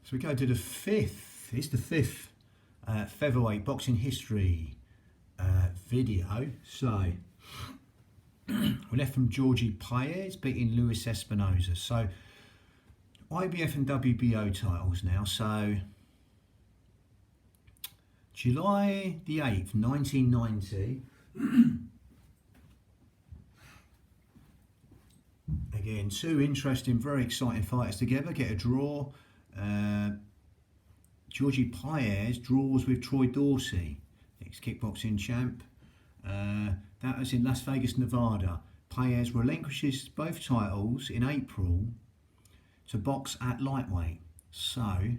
So we go to the fifth. It's the fifth featherweight boxing history video. So we left from Georgie Paez beating Luis Espinosa. So IBF and WBO titles now. So July the 8th, 1990. Again, two interesting, very exciting fighters together. Get a draw. Georgie Paez draws with Troy Dorsey, ex-kickboxing champ. That was in Las Vegas, Nevada. Paez relinquishes both titles in April to box at lightweight. So,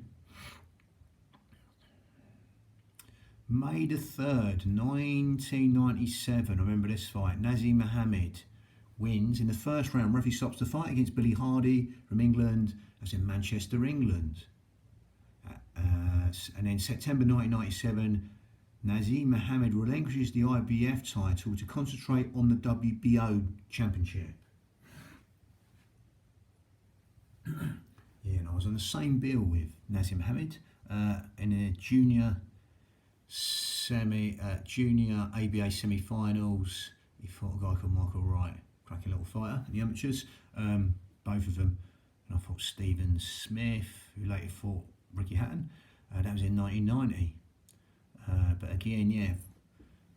May the 3rd, 1997, I remember this fight. Nazim Mohammed wins in the first round. Referee stops the fight against Billy Hardy from England. That's in Manchester, England. And then September 1997, Nazim Mohammed relinquishes the IBF title to concentrate on the WBO championship. Yeah, and I was on the same bill with Nazim Mohammed in a junior ABA semi-finals. He fought a guy called Michael Wright, cracking little fighter in the amateurs, both of them. And I fought Stephen Smith, who later fought Ricky Hatton. That was in 1990. But again, yeah,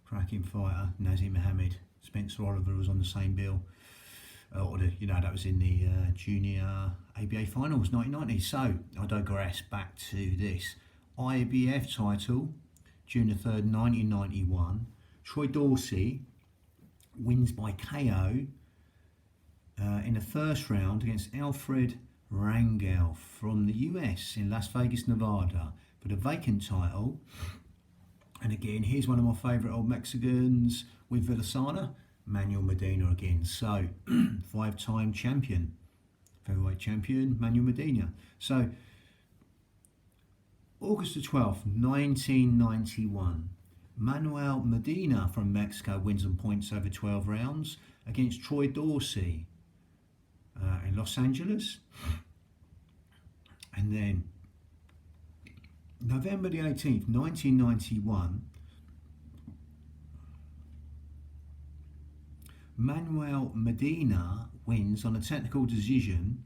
cracking fighter, Nazim Mohammed. Spencer Oliver was on the same bill. That was in the junior ABA finals, 1990. So I digress back to this IBF title, June the 3rd, 1991. Troy Dorsey wins by KO in the first round against Alfred Rangel from the US in Las Vegas, Nevada for the vacant title. And again, here's one of my favourite old Mexicans with Villasana, Manuel Medina again. So, five-time champion, featherweight champion, Manuel Medina. So, August the 12th, 1991. Manuel Medina from Mexico wins on points over 12 rounds against Troy Dorsey in Los Angeles. And then November the 18th, 1991, Manuel Medina wins on a technical decision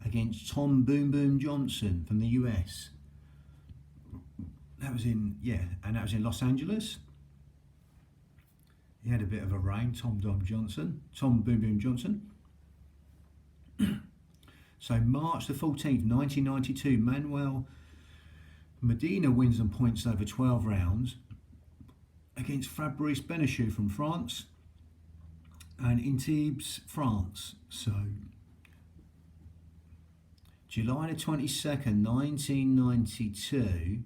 against Tom Boom Boom Johnson from the US. That was in Los Angeles. He had a bit of a reign, Tom Boom Boom Johnson. So March the 14th, 1992, Manuel Medina wins on points over 12 rounds against Fabrice Benachou from France and Intibes, France. So July the 22nd, 1992,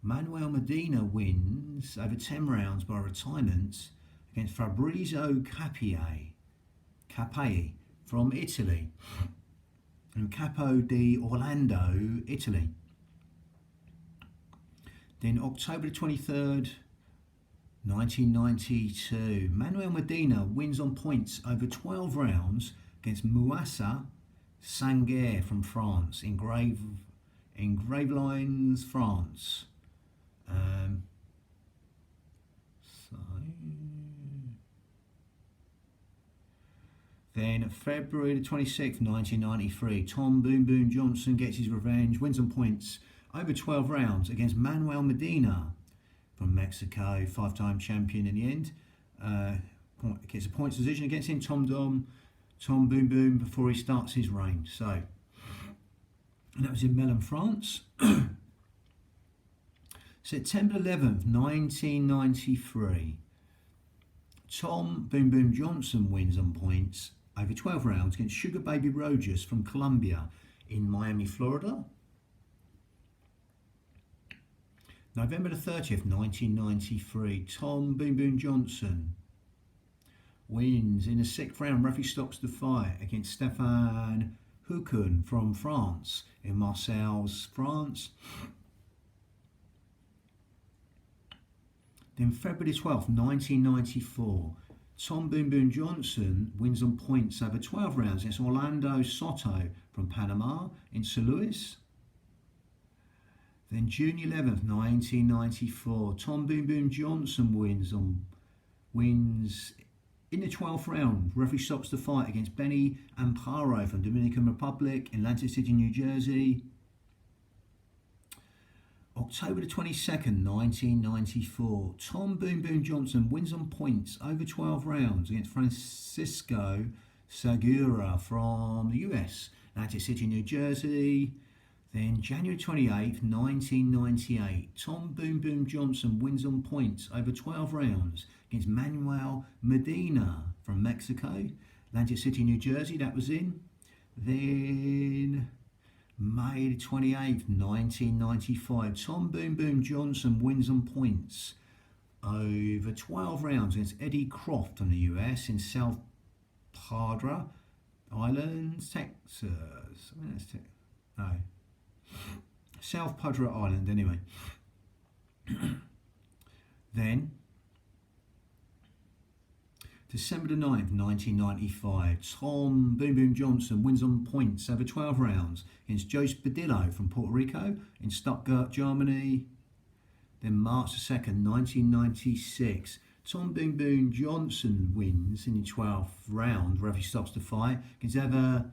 Manuel Medina wins over 10 rounds by retirement against Fabrizio Capei from Italy and Capo di Orlando, Italy. Then October the 23rd, 1992, Manuel Medina wins on points over 12 rounds against Mouassa Sanguer from France in Gravelines, France. Then February the 26th, 1993, Tom Boom Boom Johnson gets his revenge, wins on points over 12 rounds against Manuel Medina from Mexico, five-time champion in the end. Gets a points decision against him, Tom Boom Boom, before he starts his reign. So, and that was in Mallett, France. September 11th, 1993, Tom Boom Boom Johnson wins on points over 12 rounds against Sugar Baby Rogers from Colombia in Miami, Florida. November the 30th, 1993, Tom Boom Boom Johnson wins in the 6th round. Referee stops the fight against Stéphane Houcon from France in Marseille, France. Then February 12th, 1994, Tom Boom Boom Johnson wins on points over 12 rounds against Orlando Soto from Panama in St. Louis. Then June 11th, 1994, Tom Boom Boom Johnson wins in the 12th round. Referee stops the fight against Benny Amparo from Dominican Republic in Atlantic City, New Jersey. October the 22nd, 1994, Tom Boom Boom Johnson wins on points over 12 rounds against Francisco Segura from the US, Atlantic City, New Jersey. Then January 28th, 1998, Tom Boom Boom Johnson wins on points over 12 rounds against Manuel Medina from Mexico, Atlantic City, New Jersey, that was in. Then May 28th, 1995, Tom Boom Boom Johnson wins on points over 12 rounds against Eddie Croft from the US in South Padre Island, Texas. I mean, that's no. South Padre Island, anyway. Then, December the 9th, 1995, Tom Boom Boom Johnson wins on points over 12 rounds against Jose Padillo from Puerto Rico in Stuttgart, Germany. Then March the 2nd, 1996, Tom Boom Boom Johnson wins in the 12th round, referee stops the fight against Eva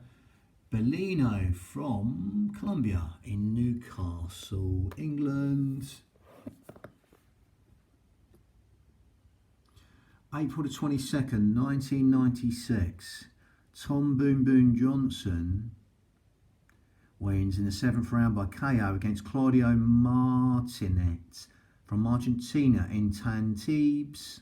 Bellino from Colombia in Newcastle, England. April the 22nd, 1996, Tom Boom Boom Johnson wins in the 7th round by KO against Claudio Martinet from Argentina in Antibes.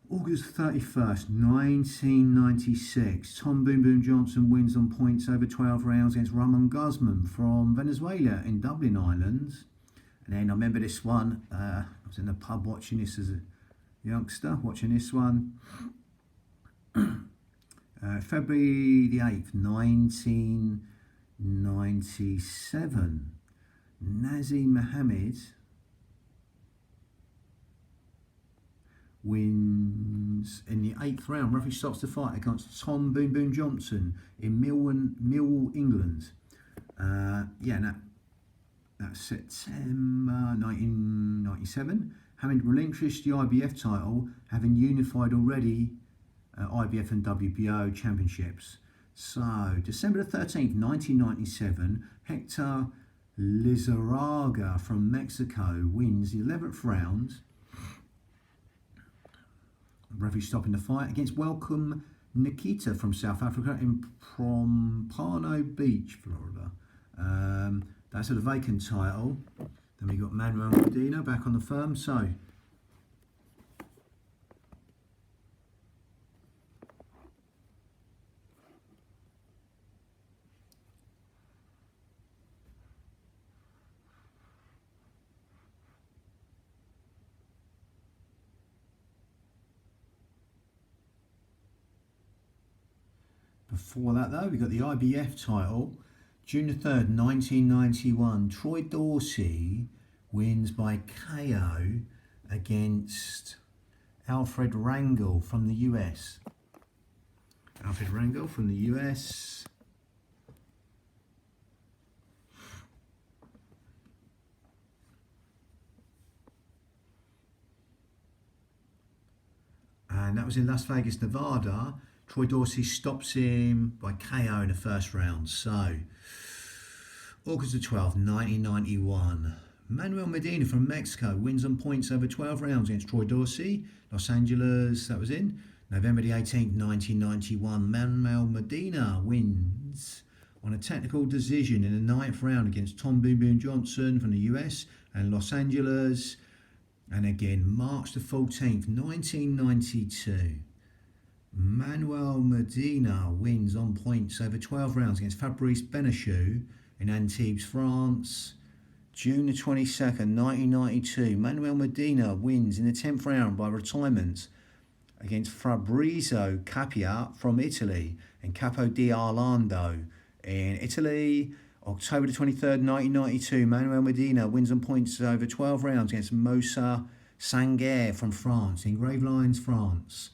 August 31st, 1996, Tom Boom Boom Johnson wins on points over 12 rounds against Ramon Guzman from Venezuela in Dublin, Ireland. And then I remember this one, I was in the pub watching this as a youngster, watching this one. February the 8th, 1997, Nazi Mohammed wins in the 8th round. Referee stops the fight against Tom Boom Boom Johnson in Millwall, England. That's September 1997. Having relinquished the IBF title, having unified already IBF and WBO championships. So, December the 13th, 1997, Hector Lizarraga from Mexico wins the 11th round. Referee stopping the fight against Welcome Nikita from South Africa in Pompano Beach, Florida. That's a vacant title. Then we got Manuel Medina back on the firm. So, before that though, we got the IBF title. June the 3rd, 1991, Troy Dorsey wins by KO against Alfred Rangel from the US. Alfred Rangel from the US. And that was in Las Vegas, Nevada. Troy Dorsey stops him by KO in the first round. So, August the 12th, 1991. Manuel Medina from Mexico wins on points over 12 rounds against Troy Dorsey. Los Angeles, that was in. November the 18th, 1991. Manuel Medina wins on a technical decision in the 9th round against Tom Boom Boom Johnson from the US and Los Angeles. And again, March the 14th, 1992. Manuel Medina wins on points over 12 rounds against Fabrice Benachou in Antibes, France. June the 22nd, 1992, Manuel Medina wins in the 10th round by retirement against Fabrizio Capia from Italy in Capo di Orlando in Italy. October the 23rd, 1992, Manuel Medina wins on points over 12 rounds against Moussa Sanguer from France in Gravelines, France.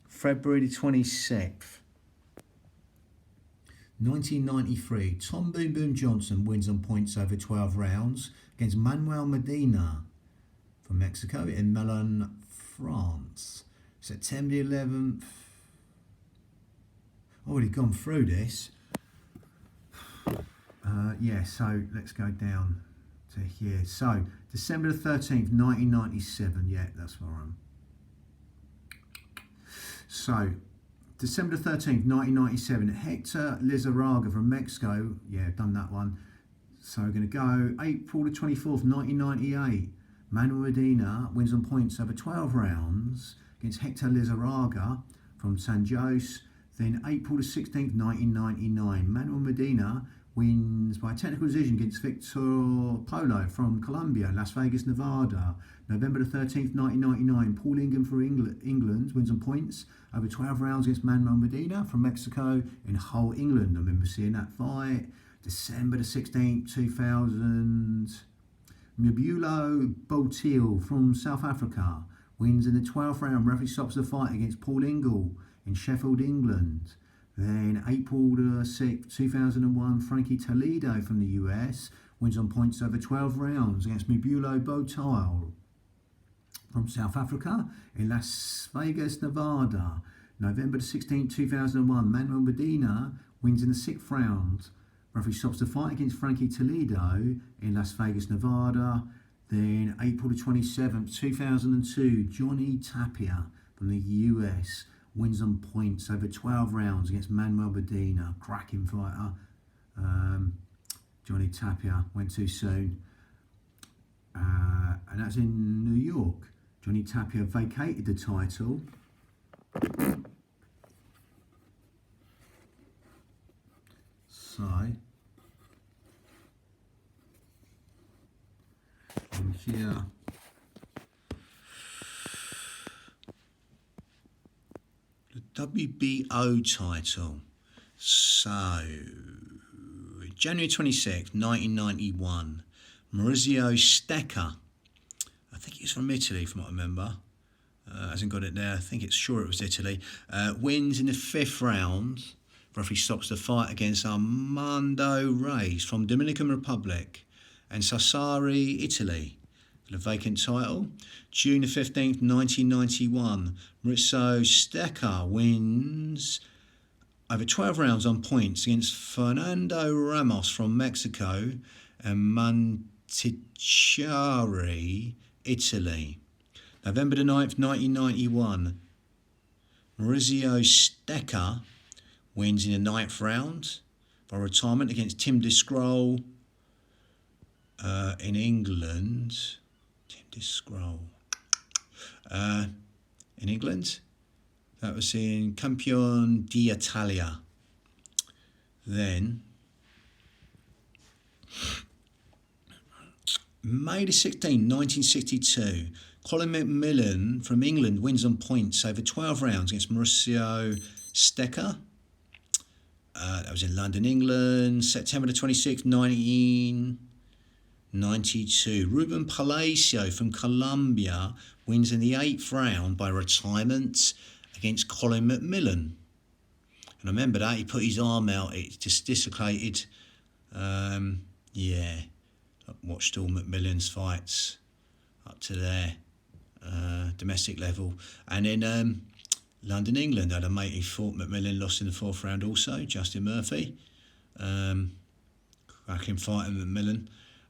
February the 26th, 1993, Tom Boom Boom Johnson wins on points over 12 rounds against Manuel Medina from Mexico in Mallett, France. September 11th. Already gone through this. Yeah, so let's go down to here. So, December the 13th, 1997. Yeah, that's where I'm. So, December the 13th, 1997. Hector Lizarraga from Mexico. Yeah, done that one. So, we're going to go April the 24th, 1998. Manuel Medina wins on points over 12 rounds against Hector Lizarraga from San Jose. Then April the 16th, 1999. Manuel Medina wins by technical decision against Victor Polo from Colombia, Las Vegas, Nevada. November the 13th, 1999. Paul Ingham for England wins on points over 12 rounds against Manuel Medina from Mexico in Hull, England. I remember seeing that fight. December the 16th, 2000. Mbulo Botil from South Africa wins in the 12th round. Referee stops the fight against Paul Ingle in Sheffield, England. Then April the 6th, 2001, Frankie Toledo from the US wins on points over 12 rounds against Mbulo Botil from South Africa in Las Vegas, Nevada. November the 16th, 2001, Manuel Medina wins in the 6th round. Referee stops the fight against Frankie Toledo in Las Vegas, Nevada. Then April the 27th, 2002, Johnny Tapia from the US wins on points over 12 rounds against Manuel Medina. Cracking fighter. Johnny Tapia went too soon. And that's in New York. Johnny Tapia vacated the title. So, and here, the WBO title. So, January 26th, 1991, Maurizio Stecca, I think he's from Italy from what I remember, hasn't got it there, I think it's sure it was Italy, wins in the 5th round. Referee stops the fight against Armando Reis from Dominican Republic and Sassari, Italy, for the vacant title. June the 15th, 1991, Maurizio Stecca wins over 12 rounds on points against Fernando Ramos from Mexico and Montichiari, Italy. November the 9th, 1991, Maurizio Stecca wins in the 9th round by retirement against Tim Discroll in England. Tim Discroll. In England. That was in Campione d'Italia. Then, May the 16th, 1962, Colin McMillan from England wins on points over 12 rounds against Maurizio Stecca. That was in London, England. September the 26th, 1992. Ruben Palacio from Colombia wins in the 8th round by retirement against Colin McMillan. And I remember that, he put his arm out, it just dislocated. Yeah, I watched all McMillan's fights up to their domestic level. And in London, England, I had a mate who fought McMillan, lost in the 4th round also, Justin Murphy. Cracking fight in McMillan.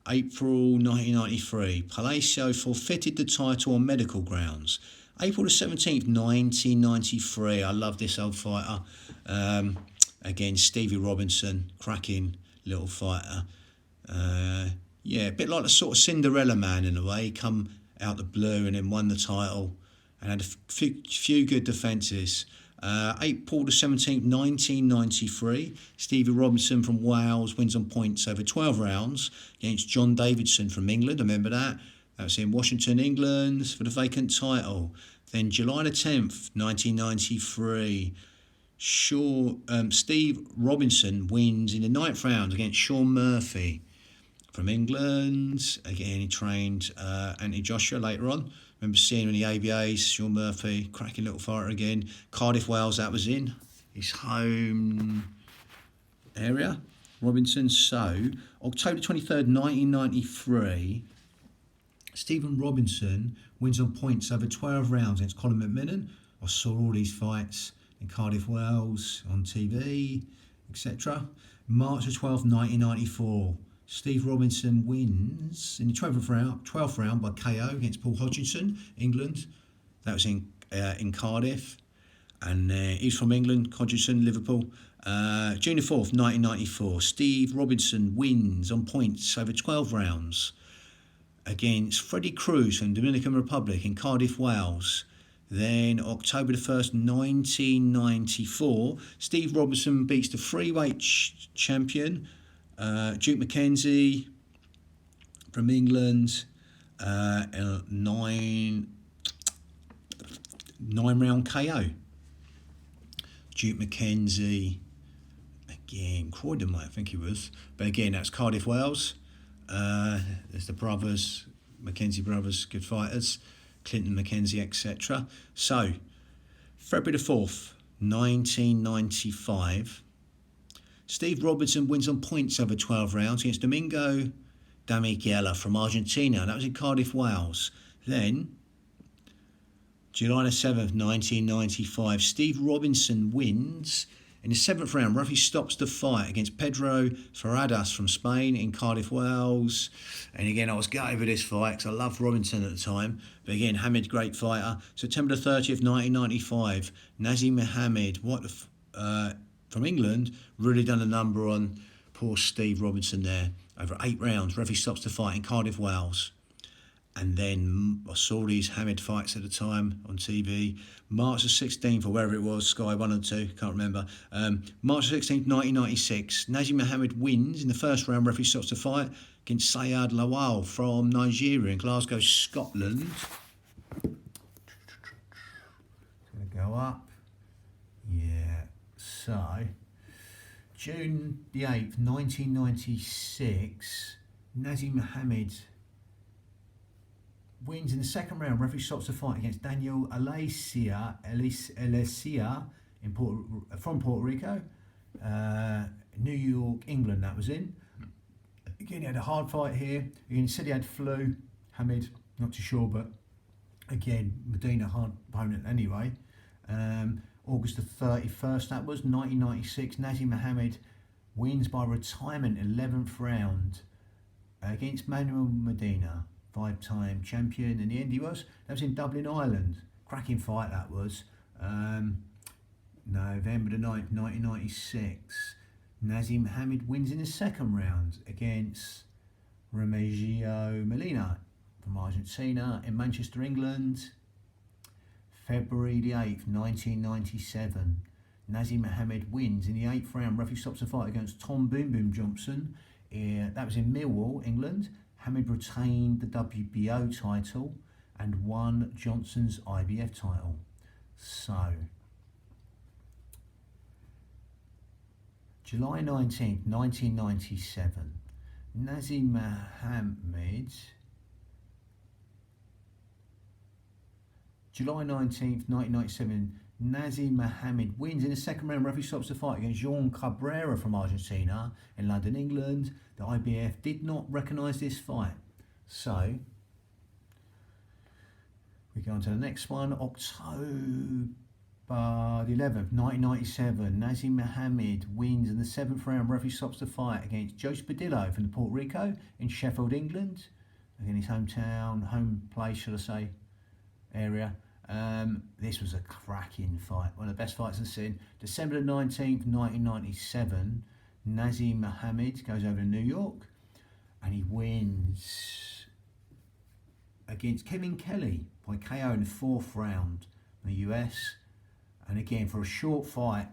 April 1993, Palacio forfeited the title on medical grounds. April the 17th, 1993, I love this old fighter. Against Stevie Robinson, cracking little fighter. Yeah, a bit like the sort of Cinderella man in a way. He come out the blue and then won the title and had a few good defences. April the 17th, 1993, Stevie Robinson from Wales wins on points over 12 rounds against John Davidson from England. I remember that. That was in Washington, England for the vacant title. Then July the 10th, 1993, Steve Robinson wins in the 9th round against Sean Murphy from England. Again, he trained Anthony Joshua later on. Remember seeing him in the ABAs, Sean Murphy, cracking little fighter again. Cardiff, Wales, that was in his home area, Robinson. So, October 23rd, 1993, Stephen Robinson wins on points over 12 rounds against Colin McMillan. I saw all these fights in Cardiff, Wales, on TV, etc. March the 12th, 1994. Steve Robinson wins in the 12th round by KO against Paul Hodgkinson, England. That was in Cardiff. And he's from England, Hodgkinson, Liverpool. June the 4th, 1994. Steve Robinson wins on points over 12 rounds against Freddie Cruz from Dominican Republic in Cardiff, Wales. Then October the 1st, 1994, Steve Robinson beats the freeweight champion, Duke McKenzie from England, in a nine-round KO. Duke McKenzie, again, Croydon, I think he was. But again, that's Cardiff, Wales. There's the brothers, McKenzie brothers, good fighters. Clinton, McKenzie, etc. So, February the 4th, 1995, Steve Robinson wins on points over 12 rounds against Domingo Damiguela from Argentina. That was in Cardiff, Wales. Then, July the 7th, 1995, Steve Robinson wins in the 7th round. Referee stops the fight against Pedro Ferradas from Spain in Cardiff, Wales. And again, I was gutted with this fight because I loved Robinson at the time. But again, Hamid, great fighter. September the 30th, 1995, Nazim Mohammed, from England, really done a number on poor Steve Robinson there. Over 8 rounds, referee stops the fight in Cardiff, Wales. And then I saw these Hamid fights at the time on TV. March the 16th, or wherever it was, Sky 1 or 2, can't remember. March the 16th, 1996, Nazim Mohammed wins in the first round. Referee stops the fight against Sayed Lawal from Nigeria in Glasgow, Scotland. It's going to go up. Yeah, so June the 8th, 1996, Nazim Mohammed wins in the second round. Referee stops the fight against Daniel Alicia from Puerto Rico, New York, England. That was in. Again, he had a hard fight here. He said he had flu. Hamid, not too sure, but again, Medina, hard opponent anyway. August the 31st, that was 1996. Nazim Mohammed wins by retirement, 11th round against Manuel Medina, 5-time champion. In the end, that was in Dublin, Ireland. Cracking fight that was. November the 9th, 1996. Nazim Mohammed wins in the second round against Remigio Molina from Argentina in Manchester, England. February the 8th, 1997. Nazim Mohammed wins in the 8th round. Referee stops the fight against Tom Boom Boom Johnson. That was in Millwall, England. Hamid retained the WBO title and won Johnson's IBF title. So, July 19th, 1997, Nazim Mohammed. July 19th, 1997, Nazim Mohammed wins in the second round. Referee stops the fight against Jean Cabrera from Argentina in London, England. The IBF did not recognise this fight. So, we go on to the next one. October the 11th, 1997, Nazim Mohammed wins in the 7th round. Referee stops the fight against Joe Spadillo from Puerto Rico in Sheffield, England. Again, his hometown, home place, should I say, area. This was a cracking fight, one of the best fights I've seen. December the 19th, 1997, Nazim Mohammed goes over to New York and he wins against Kevin Kelly by KO in the 4th round in the US. And again, for a short fight,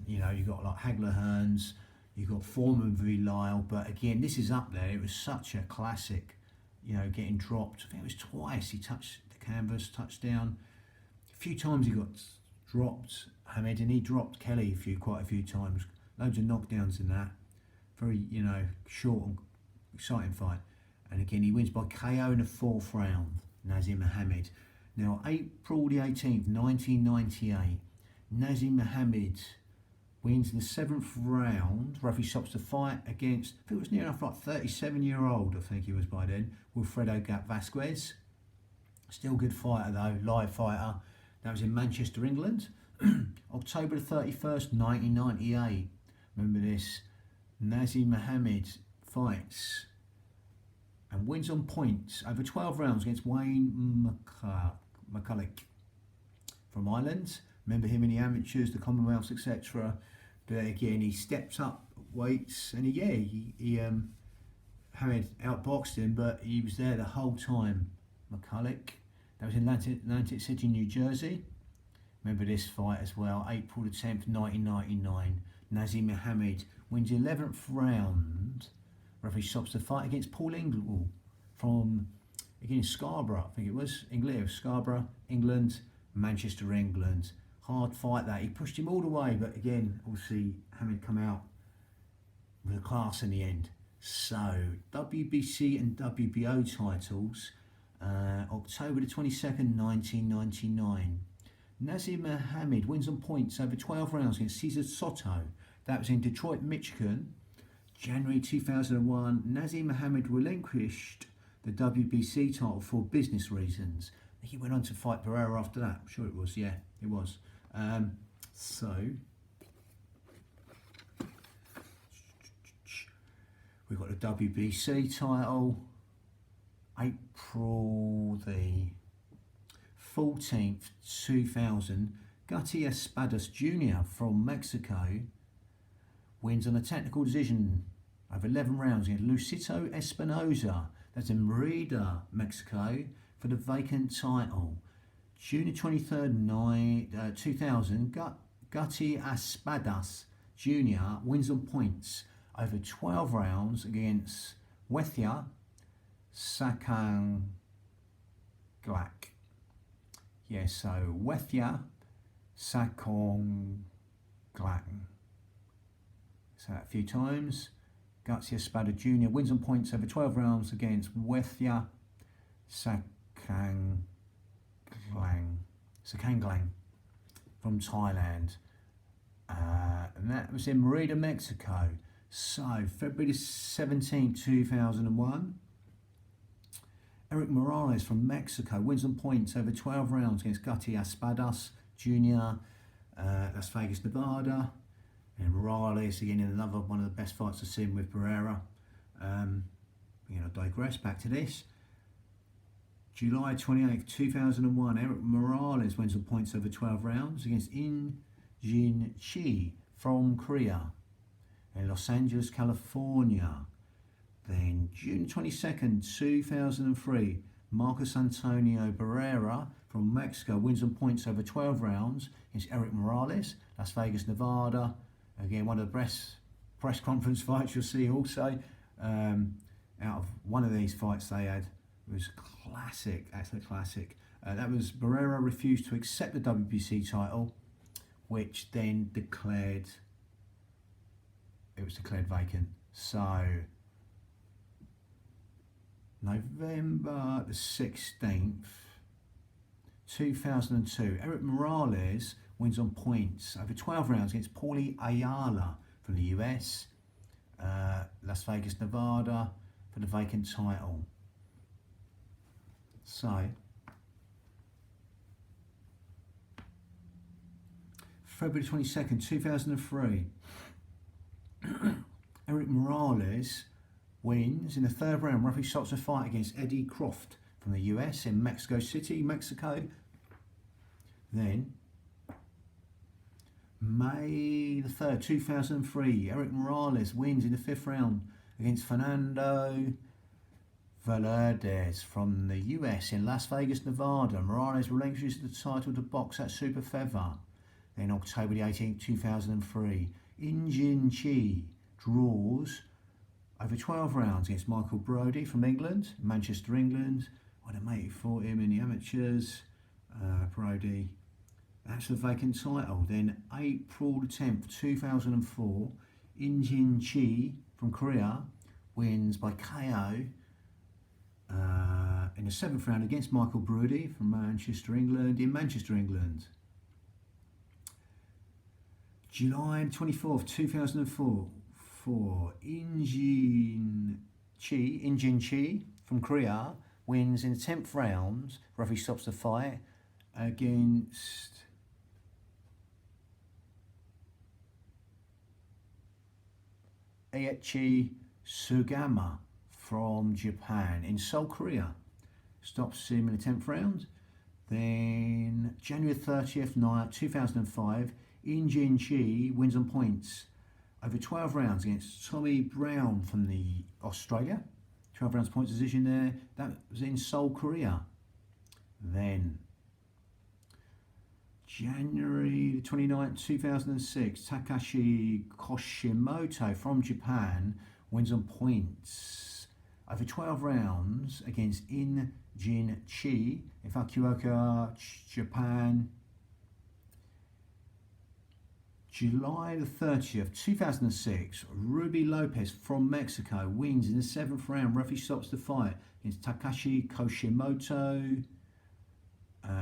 you've got like Hagler Hearns, you've got Foreman v. Lyle, but again, this is up there. It was such a classic, getting dropped. I think it was twice he touched the canvas, touchdown. A few times he got dropped, Hamid, and he dropped Kelly quite a few times. Loads of knockdowns in that. Very, short and exciting fight. And again, he wins by KO in the 4th round, Nazim Mohammed. Now, April the 18th, 1998, Nazim Mohammed wins in the 7th round. Referee stops the fight against, I think it was near enough like 37-year-old, I think he was by then, Wilfredo Gap Vasquez. Still good fighter though, live fighter. That was in Manchester, England. October the 31st, 1998. Remember this. Nazim Mohammed fights and wins on points over 12 rounds against Wayne McCulloch from Ireland. Remember him in the amateurs, the Commonwealths, etc. But again, he stepped up weights and he Mohammed outboxed him, but he was there the whole time. McCulloch. That was in Atlantic City, New Jersey. Remember this fight as well, April the 10th, 1999. Nazim Mohammed wins the 11th round. Referee stops the fight against Paul Ingle from, again, Scarborough, I think it was. Scarborough, England, Manchester, England. Hard fight that. He pushed him all the way, but again, obviously, Mohammed come out with a class in the end. So, WBC and WBO titles, October the 22nd, 1999. Nazim Mohammed wins on points over 12 rounds against Cesar Soto. That was in Detroit, Michigan. January 2001, Nazim Mohammed relinquished the WBC title for business reasons. I think he went on to fight Barrera after that. I'm sure it was, yeah, it was. So, we've got the WBC title, April the 14th, 2000, Guti Espadas Jr. from Mexico wins on a technical decision over 11 rounds against Lucito Espinoza. That's in Merida, Mexico, for the vacant title. June 23rd, 2000, Guti Espadas Jr. wins on points over 12 rounds against Wethia Sakanglak. Yeah, so Wethia Sakanglak. So that a few times. Guti Espada Jr. wins on points over 12 rounds against Wethia Sakanglak from Thailand. And that was in Merida, Mexico. So, February 17, 2001. Eric Morales from Mexico wins on points over 12 rounds against Guti Espadas Jr. Las Vegas, Nevada. And Morales, again, in another one of the best fights I've seen with Barrera. I digress, back to this. July 28th, 2001, Eric Morales wins on points over 12 rounds against In Jin Chi from Korea. In Los Angeles, California. Then June 22nd, 2003, Marcos Antonio Barrera from Mexico wins on points over 12 rounds against Eric Morales, Las Vegas, Nevada. Again, one of the best press conference fights you'll see also. Out of one of these fights they had, it was classic, absolute classic. That was Barrera refused to accept the WBC title, which then declared, it was declared vacant. So, November the 16th, 2002, Eric Morales wins on points over 12 rounds against Paulie Ayala from the US, Las Vegas, Nevada, for the vacant title. So, February 22nd, 2003, Eric Morales wins in the 3rd round. Referee stops a fight against Eddie Croft from the US in Mexico City, Mexico. Then, May the 3rd, 2003, Eric Morales wins in the 5th round against Fernando Valerdes from the US in Las Vegas, Nevada. Morales relinquishes the title to box at Super Feather. Then October the 18th, 2003, In Jin Chi draws over 12 rounds against Michael Brodie from England, Manchester, England. What a mate, he fought him in the amateurs. Brodie. That's the vacant title. Then April the 10th, 2004, In Jin Chi from Korea wins by KO in the 7th round against Michael Brodie from Manchester, England, in Manchester, England. July 24th, 2004, Injin Chi from Korea wins in the 10th round. Referee stops the fight against Eiichi Sugama from Japan in Seoul, Korea. Stops him in the 10th round. Then January 30th night, 2005, Injin Chi wins on points over 12 rounds against Tommy Brown from the Australia. 12 rounds points decision there. That was in Seoul, Korea. Then January 29th, 2006, Takashi Koshimoto from Japan wins on points over 12 rounds against Injin Chi in Fukuoka, Japan. July the 30th, 2006, Ruby Lopez from Mexico wins in the 7th round. Referee stops the fight against Takashi Koshimoto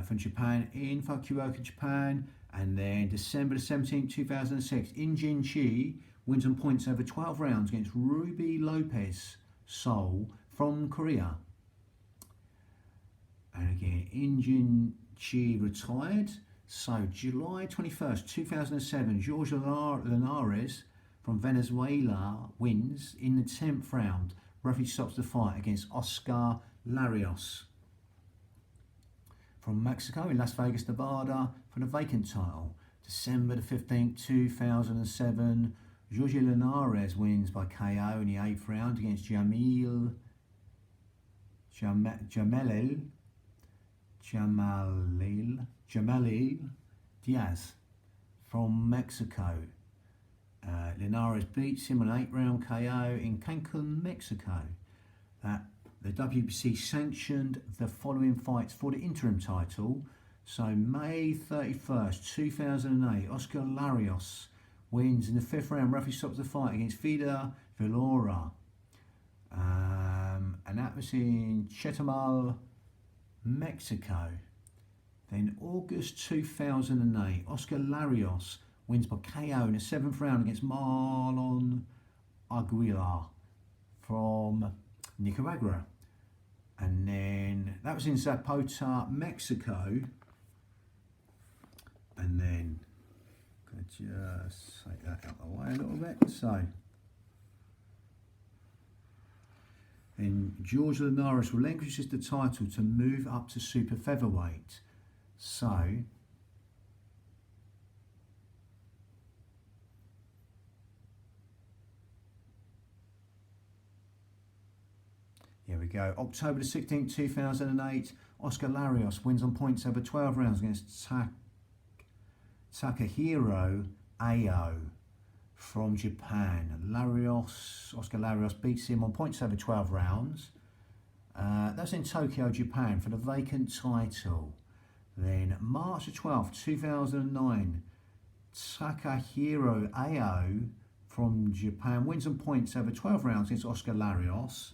from Japan in Fukuoka, Japan. And then December the 17th, 2006, Injin Chi wins on points over 12 rounds against Ruby Lopez, Seoul from Korea. And again, Injin Chi retired. So July 21st, 2007, Jorge Linares from Venezuela wins in the 10th round. Referee stops the fight against Oscar Larios from Mexico in Las Vegas, Nevada for the vacant title. December the 15th, 2007, Jorge Linares wins by KO in the 8th round against Jamel Diaz from Mexico. Linares beats him an 8-round KO in Cancun, Mexico. The WBC sanctioned the following fights for the interim title. So May 31st, 2008, Oscar Larios wins in the 5th round. Referee stops the fight against Fida Vilora. And that was in Chetumal, Mexico. Then August 2008, Oscar Larios wins by KO in the 7th round against Marlon Aguilar from Nicaragua. And then that was in Zapata, Mexico. And then I'm going to just take that out of the way a little bit. So then Jorge Linares relinquishes the title to move up to super featherweight. So here we go. October the 16th, 2008, Oscar Larios wins on points over 12 rounds against Takahiro Ao from Japan. Oscar Larios beats him on points over 12 rounds. That's in Tokyo, Japan for the vacant title. Then March the 12th, 2009, Takahiro Ao from Japan wins on points over 12 rounds against Oscar Larios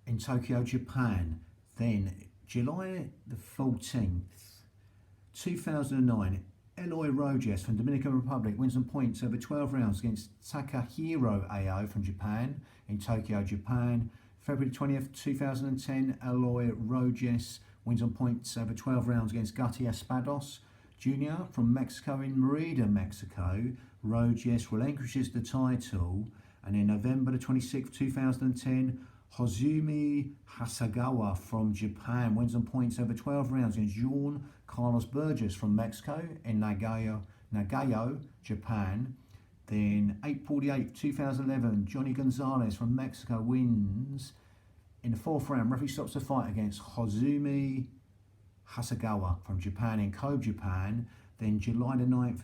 in Tokyo, Japan. Then July the 14th, 2009, Eloy Rojas from Dominican Republic wins on points over 12 rounds against Takahiro Ao from Japan in Tokyo, Japan. February 20th, 2010, Eloy Rojas wins on points over 12 rounds against Guti Espados Jr. from Mexico in Merida, Mexico. Rojas relinquishes the title. And in November the 26th, 2010, Hozumi Hasagawa from Japan wins on points over 12 rounds against Juan Carlos Burgos from Mexico in Nagayo, Japan. Then April the 8th, 2011, Johnny Gonzalez from Mexico wins in the 4th round. Referee stops the fight against Hozumi Hasagawa from Japan in Kobe, Japan. Then July the 9th,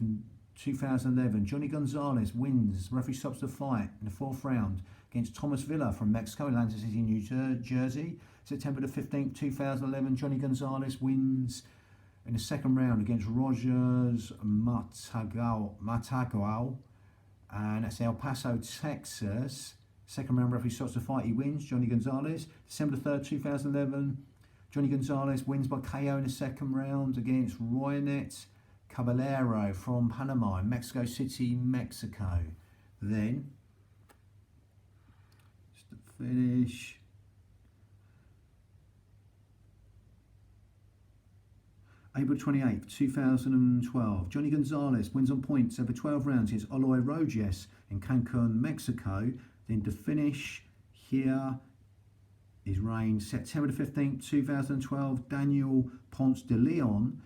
2011, Johnny Gonzalez wins. Referee stops the fight in the 4th round against Thomas Villa from Mexico, Atlantic City, New Jersey. September the 15th, 2011, Johnny Gonzalez wins in the 2nd round against Rogers Matagao, and that's El Paso, Texas. 2nd round referee stops the fight, he wins, Johnny Gonzalez. December the 3rd, 2011, Johnny Gonzalez wins by KO in the 2nd round against Roynet Caballero from Panama, Mexico City, Mexico. Then, just to finish, April 28th, 2012, Johnny Gonzalez wins on points over 12 rounds against Eloy Roges in Cancun, Mexico. Then to finish here is reign September the 15th, 2012, Daniel Ponce de Leon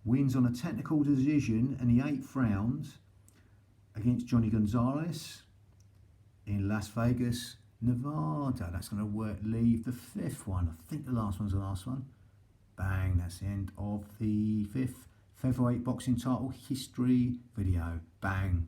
wins on a technical decision in the 8th round against Johnny Gonzalez in Las Vegas, Nevada. That's going to leave the 5th one. I think the last one's the last one. Bang, that's the end of the 5th featherweight boxing title history video. Bang.